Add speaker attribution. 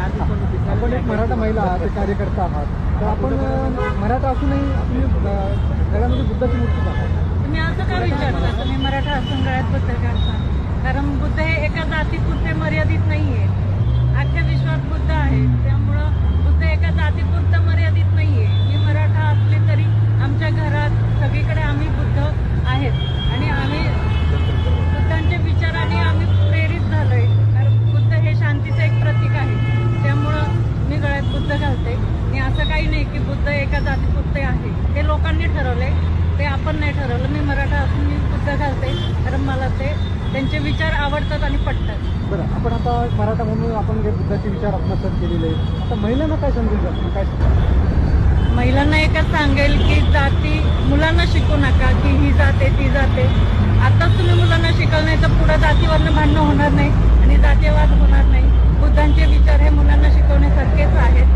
Speaker 1: आपण एक मराठा महिला आहात, कार्यकर्ता आहात, तर आपण मराठा असूनही तुम्ही गळ्यामध्ये बुद्धाची मूर्ती आहात.
Speaker 2: तुम्ही असं का विचारता? तुम्ही मराठा असून गळ्यात बुद्ध घालता? कारण बुद्ध हे एका जातीपुरते मर्यादित नाहीये, अख्ख्या विश्वात बुद्ध आहे. त्यामुळं बुद्ध एका जातीपुरतं मर्यादित नाहीये. मी मराठा असले तरी आमच्या घरात सगळीकडे आम्ही बुद्ध आहेत आणि आम्ही बुद्धांच्या विचाराने आम्ही प्रेरित झालोय. कारण बुद्ध हे शांतीचं एक प्रतीक आहे. त्यामुळं मी गळ्यात बुद्ध घालते. आणि असं काही नाही की बुद्ध एका जातीपुरते आहे. हे लोकांनी ठरवलंय, ते आपण नाही ठरवलं. मी मराठा असून मी बुद्ध घालते कारण मला त्यांचे विचार आवडतात आणि पटतात.
Speaker 1: बरं, आपण आता मराठा म्हणून आपण हे बुद्धाचे विचार आत्मसात केलेले आहेत. आता महिलांना काय समजून जातं, काय
Speaker 2: महिलांना एकच सांगेल की मुलांना शिकू नका की ही जाते ती जाते. आताच तुम्ही मुलांना शिकवलं नाही तर पुढे जातीवरनं भांडणं होणार नाही आणि जातीयवाद होणार नाही. बुद्धांचे विचार हे मुलांना शिकवण्यासारखेच आहेत.